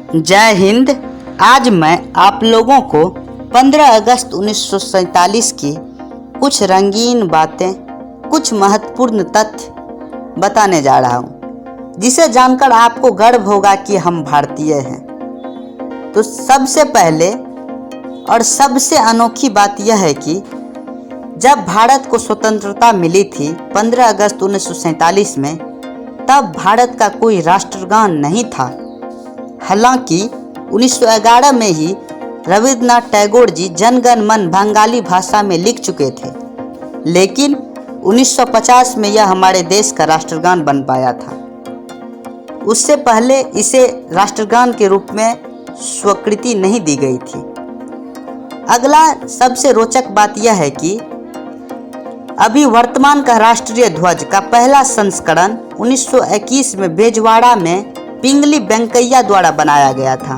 जय हिंद। आज मैं आप लोगों को 15 अगस्त 1947 की कुछ रंगीन बातें, कुछ महत्वपूर्ण तथ्य बताने जा रहा हूँ, जिसे जानकर आपको गर्व होगा कि हम भारतीय हैं। तो सबसे पहले और सबसे अनोखी बात यह है कि जब भारत को स्वतंत्रता मिली थी 15 अगस्त 1947 में, तब भारत का कोई राष्ट्रगान नहीं था। हालांकि 1911 में ही रविंद्रनाथ टैगोर जी जन गण मन बंगाली भाषा में लिख चुके थे, लेकिन 1950 में यह हमारे देश का राष्ट्रगान बन पाया था। उससे पहले इसे राष्ट्रगान के रूप में स्वीकृति नहीं दी गई थी। अगला सबसे रोचक बात यह है कि अभी वर्तमान का राष्ट्रीय ध्वज का पहला संस्करण 1921 में बेजवाड़ा में पिंगली वेंकैया द्वारा बनाया गया था।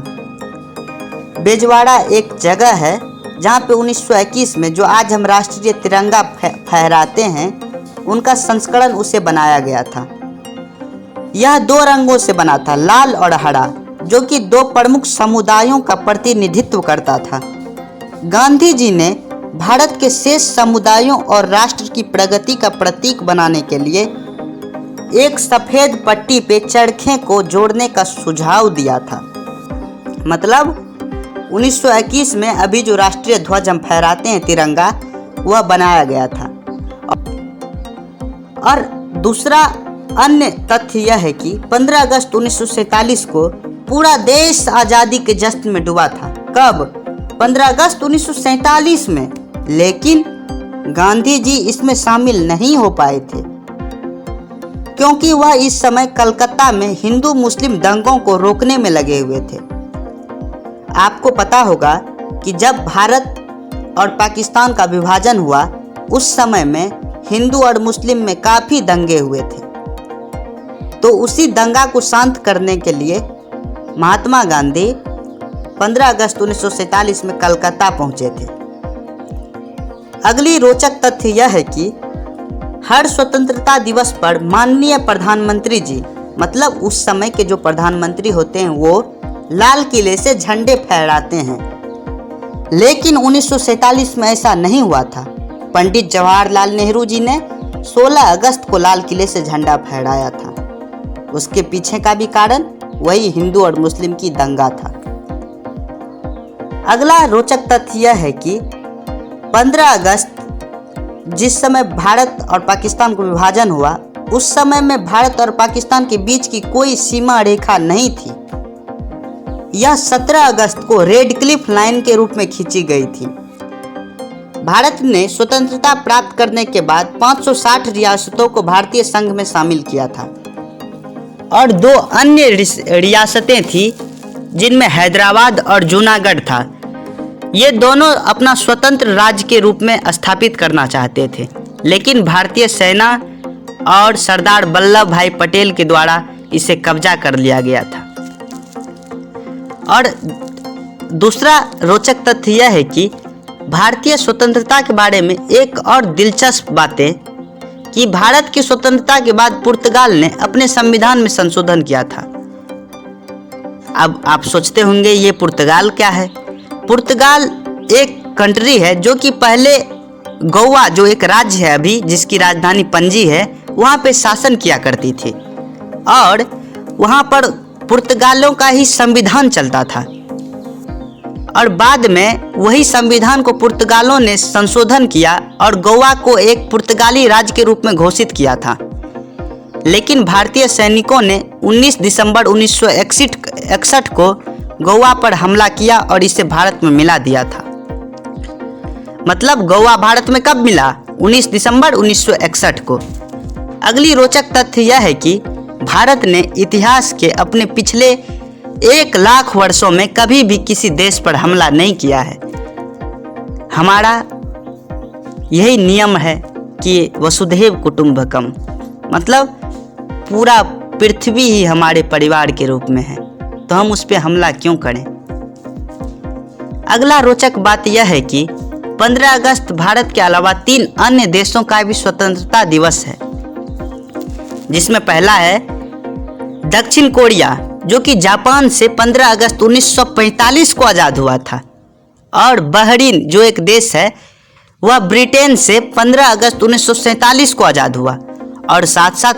बेजवाड़ा एक जगह है जहाँ पे 1921 में जो आज हम राष्ट्रीय तिरंगा फहराते हैं, उनका संस्करण उसे बनाया गया था। यह 2 रंगों से बना था, लाल और हरा, जो कि 2 प्रमुख समुदायों का प्रतिनिधित्व करता था। गांधी जी ने भारत के शेष समुदायों और राष्ट्र की प्रगति का प्रतीक बनाने के लिए एक सफ़ेद पट्टी पे चरखे को जोड़ने का सुझाव दिया था। मतलब 1921 में अभी जो राष्ट्रीय ध्वज हम फहराते हैं तिरंगा, वह बनाया गया था। और दूसरा अन्य तथ्य यह है कि 15 अगस्त 1947 को पूरा देश आज़ादी के जश्न में डूबा था। कब? 15 अगस्त 1947 में। लेकिन गांधी जी इसमें शामिल नहीं हो पाए थे, क्योंकि वह इस समय कलकत्ता में हिंदू मुस्लिम दंगों को रोकने में लगे हुए थे। आपको पता होगा कि जब भारत और पाकिस्तान का विभाजन हुआ, उस समय में हिंदू और मुस्लिम में काफ़ी दंगे हुए थे। तो उसी दंगा को शांत करने के लिए महात्मा गांधी 15 अगस्त 1947 में कलकत्ता पहुंचे थे। अगली रोचक तथ्य यह है कि हर स्वतंत्रता दिवस पर माननीय प्रधानमंत्री जी, मतलब उस समय के जो प्रधानमंत्री होते हैं, वो लाल किले से झंडे फहराते हैं। लेकिन 1947 में ऐसा नहीं हुआ था। पंडित जवाहरलाल नेहरू जी ने 16 अगस्त को लाल किले से झंडा फहराया था। उसके पीछे का भी कारण वही हिंदू और मुस्लिम की दंगा था। अगला रोचक तथ्य यह है कि 15 अगस्त जिस समय भारत और पाकिस्तान को विभाजन हुआ, उस समय में भारत और पाकिस्तान के बीच की कोई सीमा रेखा नहीं थी। यह 17 अगस्त को रेड क्लिफ लाइन के रूप में खींची गई थी। भारत ने स्वतंत्रता प्राप्त करने के बाद 560 रियासतों को भारतीय संघ में शामिल किया था, और 2 अन्य रियासतें थी जिनमें हैदराबाद और जूनागढ़ था। ये दोनों अपना स्वतंत्र राज्य के रूप में स्थापित करना चाहते थे, लेकिन भारतीय सेना और सरदार वल्लभ भाई पटेल के द्वारा इसे कब्जा कर लिया गया था। और दूसरा रोचक तथ्य यह है कि भारतीय स्वतंत्रता के बारे में एक और दिलचस्प बात है कि भारत की स्वतंत्रता के बाद पुर्तगाल ने अपने संविधान में संशोधन किया था। अब आप सोचते होंगे ये पुर्तगाल क्या है? पुर्तगाल एक कंट्री है जो कि पहले गोवा, जो एक राज्य है अभी, जिसकी राजधानी पणजी है, वहाँ पे शासन किया करती थी, और वहाँ पर पुर्तगालों का ही संविधान चलता था। और बाद में वही संविधान को पुर्तगालों ने संशोधन किया और गोवा को एक पुर्तगाली राज्य के रूप में घोषित किया था। लेकिन भारतीय सैनिकों ने 19 दिसंबर 1961 को गोवा पर हमला किया और इसे भारत में मिला दिया था। मतलब गोवा भारत में कब मिला? 19 दिसंबर 1961 को। अगली रोचक तथ्य यह है कि भारत ने इतिहास के अपने पिछले 1 लाख वर्षों में कभी भी किसी देश पर हमला नहीं किया है। हमारा यही नियम है कि वसुधैव कुटुंबकम, मतलब पूरा पृथ्वी ही हमारे परिवार के रूप में है, तो हम उस पर हमला क्यों करें? अगला रोचक बात यह है कि 15 अगस्त भारत के अलावा 3 अन्य देशों का भी स्वतंत्रता दिवस है, जिसमें पहला है दक्षिण कोरिया, जो कि जापान से 15 अगस्त 1945 को आज़ाद हुआ था, और बहरीन जो एक देश है वह ब्रिटेन से 15 अगस्त 1947 को आज़ाद हुआ, और साथ साथ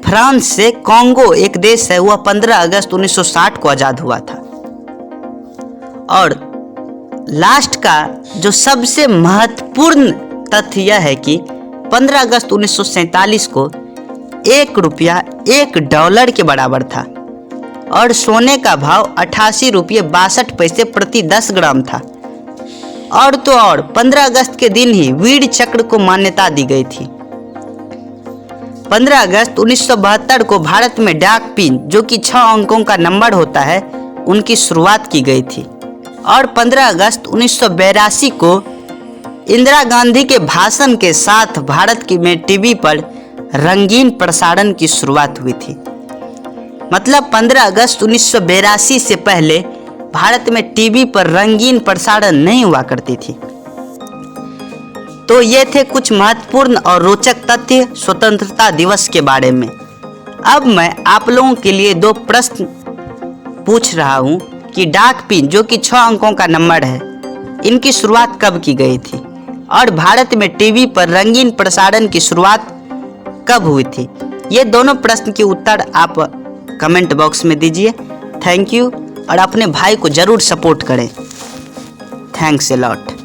फ्रांस से कॉन्गो एक देश है वह 15 अगस्त 1960 को आज़ाद हुआ था। और लास्ट का जो सबसे महत्वपूर्ण तथ्य यह है कि 15 अगस्त 1947 को 1 रुपया $1 के बराबर था, और सोने का भाव 88 रुपये 62 पैसे प्रति 10 ग्राम था। और तो और 15 अगस्त के दिन ही वीर चक्र को मान्यता दी गई थी। 15 अगस्त 1972 को भारत में डाक पिन जो कि 6 अंकों का नंबर होता है उनकी शुरुआत की गई थी, और 15 अगस्त 1982 को इंदिरा गांधी के भाषण के साथ भारत में टीवी पर रंगीन प्रसारण की शुरुआत हुई थी। मतलब 15 अगस्त 1982 से पहले भारत में टीवी पर रंगीन प्रसारण नहीं हुआ करती थी। तो ये थे कुछ महत्वपूर्ण और रोचक तथ्य स्वतंत्रता दिवस के बारे में। अब मैं आप लोगों के लिए 2 प्रश्न पूछ रहा हूँ कि डाक पिन जो कि 6 अंकों का नंबर है इनकी शुरुआत कब की गई थी, और भारत में टीवी पर रंगीन प्रसारण की शुरुआत कब हुई थी। ये दोनों प्रश्न के उत्तर आप कमेंट बॉक्स में दीजिए। थैंक यू, और अपने भाई को ज़रूर सपोर्ट करें। Thanks a lot.